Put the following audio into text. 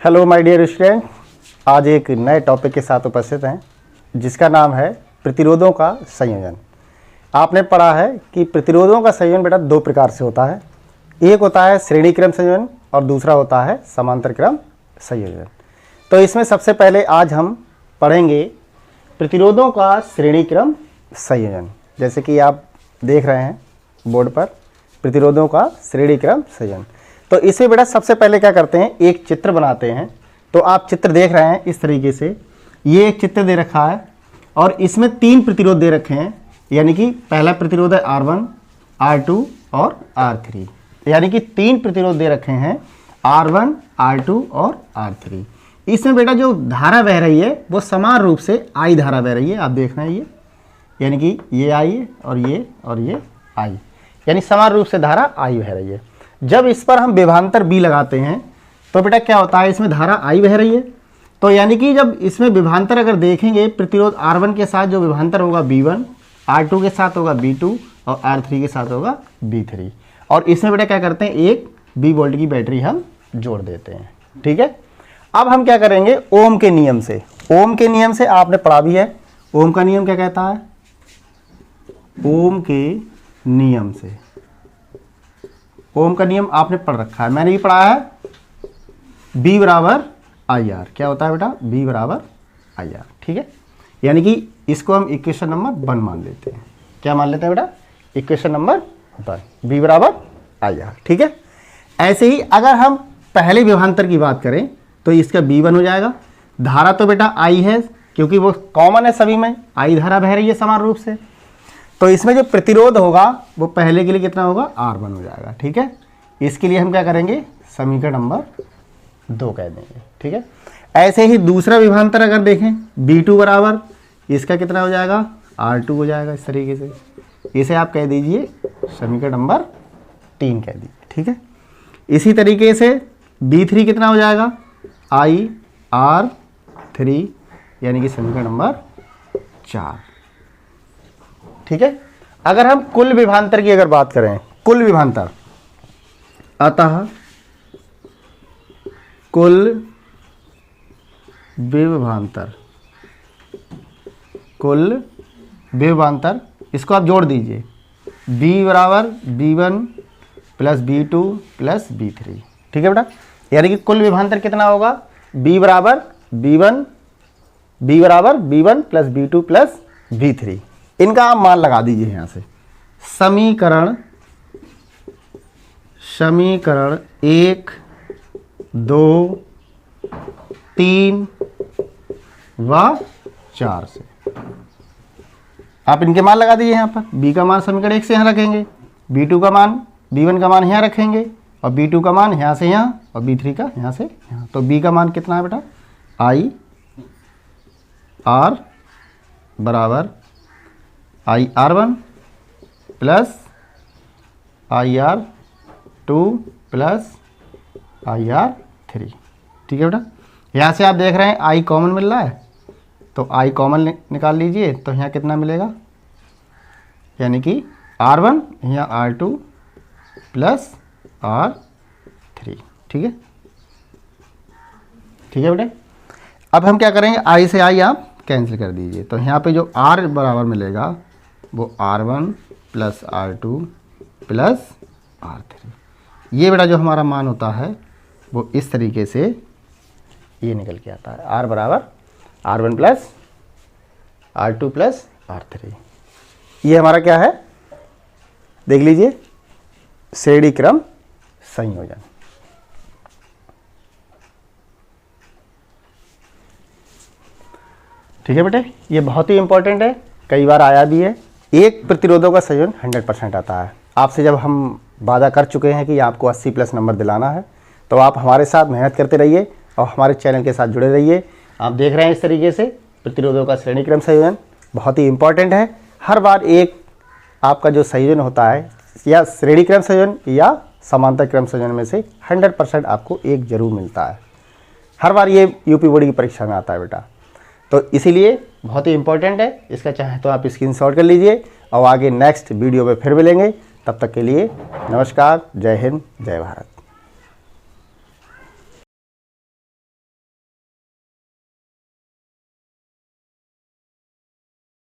Hello my dear student, आज एक नए टॉपिक के साथ उपस्थित हैं जिसका नाम है प्रतिरोधों का संयोजन। आपने पढ़ा है कि प्रतिरोधों का संयोजन बेटा दो प्रकार से होता है। एक होता है श्रेणी क्रम संयोजन और दूसरा होता है समांतर क्रम संयोजन। तो इसमें सबसे पहले आज हम पढ़ेंगे प्रतिरोधों का श्रेणी क्रम संयोजन। जैसे कि आप देख रहे हैं बोर्ड पर प्रतिरोधों का श्रेणी क्रम संयोजन। तो इसमें बेटा सबसे पहले क्या करते हैं, एक चित्र बनाते हैं। तो आप चित्र देख रहे हैं इस तरीके से, ये एक चित्र दे रखा है और इसमें तीन प्रतिरोध दे रखे हैं। यानी कि पहला प्रतिरोध है R1, R2 और R3। यानी कि तीन प्रतिरोध दे रखे हैं R1, R2 और R3। इसमें बेटा जो धारा बह रही है वो समान रूप से I धारा बह रही है। आप देख रहे हैं ये, यानी कि ये I है और ये I, यानी समान रूप से धारा I बह रही है। जब इस पर हम विभवांतर B लगाते हैं तो बेटा क्या होता है, इसमें धारा I बह रही है। तो यानी कि जब इसमें विभवांतर अगर देखेंगे, प्रतिरोध R1 के साथ जो विभवांतर होगा B1, R2 के साथ होगा B2 और R3 के साथ होगा B3। और इसमें बेटा क्या करते हैं, एक 20 वोल्ट की बैटरी हम जोड़ देते हैं। ठीक है, अब हम क्या करेंगे, ओम के नियम से। ओम के नियम से आपने पढ़ा भी है। ओम का नियम क्या कहता है, ओम के नियम से, ओम का नियम आपने पढ़ रखा है, मैंने भी पढ़ा है। B बराबर IR क्या होता है बेटा, B बराबर IR। ठीक है, यानी कि इसको हम इक्वेशन नंबर 1 मान लेते हैं। क्या मान लेते हैं बेटा, इक्वेशन नंबर 1, B बराबर IR। ठीक है, ऐसे ही अगर हम पहले विभवांतर की बात करें तो इसका B1 हो जाएगा। धारा तो बेटा I है क्योंकि वो कॉमन है, सभी में I धारा बह रही है समान रूप से। तो इसमें जो प्रतिरोध होगा वो पहले के लिए कितना होगा, R1 हो जाएगा। ठीक है, इसके लिए हम क्या करेंगे, समीकरण नंबर 2 कह देंगे। ठीक है, ऐसे ही दूसरा विभवांतर अगर देखें B2 बराबर, इसका कितना हो जाएगा, R2 हो जाएगा। इस तरीके से इसे आप कह दीजिए समीकरण नंबर 3 कह दीजिए। ठीक है, इसी तरीके से B3 कितना हो जाएगा, IR3, यानी कि समीकरण नंबर 4। ठीक है, अगर हम कुल विभवांतर की अगर बात करें, कुल विभवांतर, अतः कुल विभवांतर, कुल विभवांतर इसको आप जोड़ दीजिए, B बराबर B1 plus B2 plus B3। ठीक है बेटा, यानी कि कुल विभवांतर कितना होगा, B बराबर B1 plus B2 plus B3। इनका आप मान लगा दीजिए यहाँ से। समीकरण 1, 2, 3 व 4 से आप इनके मान लगा दीजिए। यहाँ पर B का मान समीकरण 1 से यहाँ रखेंगे, B2 का मान, B1 का मान यहाँ रखेंगे और B2 का मान यहाँ से यहाँ और B3 का यहाँ से यहाँ। तो B का मान कितना है बेटा, IR बराबर IR1 plus IR2 plus IR3। ठीक है बेटा, यहाँ से आप देख रहे हैं I कॉमन मिल रहा है, तो I कॉमन निकाल लीजिए। तो यहाँ कितना मिलेगा, यानी कि R1 यहाँ R2 प्लस R3। ठीक है, ठीक है बेटा, अब हम क्या करेंगे, I से I आप कैंसिल कर दीजिए। तो यहाँ पे जो R बराबर मिलेगा वो R1 plus R2 plus R3। ये बेटा जो हमारा मान होता है वो इस तरीके से ये निकल के आता है, R बराबर R1 plus R2 plus R3। ये हमारा क्या है, देख लीजिए, श्रेणी क्रम संयोजन। ठीक है बेटे, ये बहुत ही इंपॉर्टेंट है, कई बार आया भी है। एक प्रतिरोधों का संयोजन 100% आता है। आपसे जब हम वादा कर चुके हैं कि आपको 80 प्लस नंबर दिलाना है, तो आप हमारे साथ मेहनत करते रहिए और हमारे चैनल के साथ जुड़े रहिए। आप देख रहे हैं इस तरीके से प्रतिरोधों का श्रेणी क्रम संयोजन बहुत ही इंपॉर्टेंट है। हर बार एक आपका जो संयोजन होता है, या श्रेणी क्रम संयोजन या समांतर क्रम संयोजन में से 100% आपको एक जरूर मिलता है। हर बार ये यूपी बोर्ड की परीक्षा में आता है बेटा, तो इसीलिए बहुत ही इंपॉर्टेंट है। इसका चाहे तो आप स्क्रीनशॉट कर लीजिए और आगे नेक्स्ट वीडियो में फिर मिलेंगे। तब तक के लिए नमस्कार, जय हिंद, जय भारत।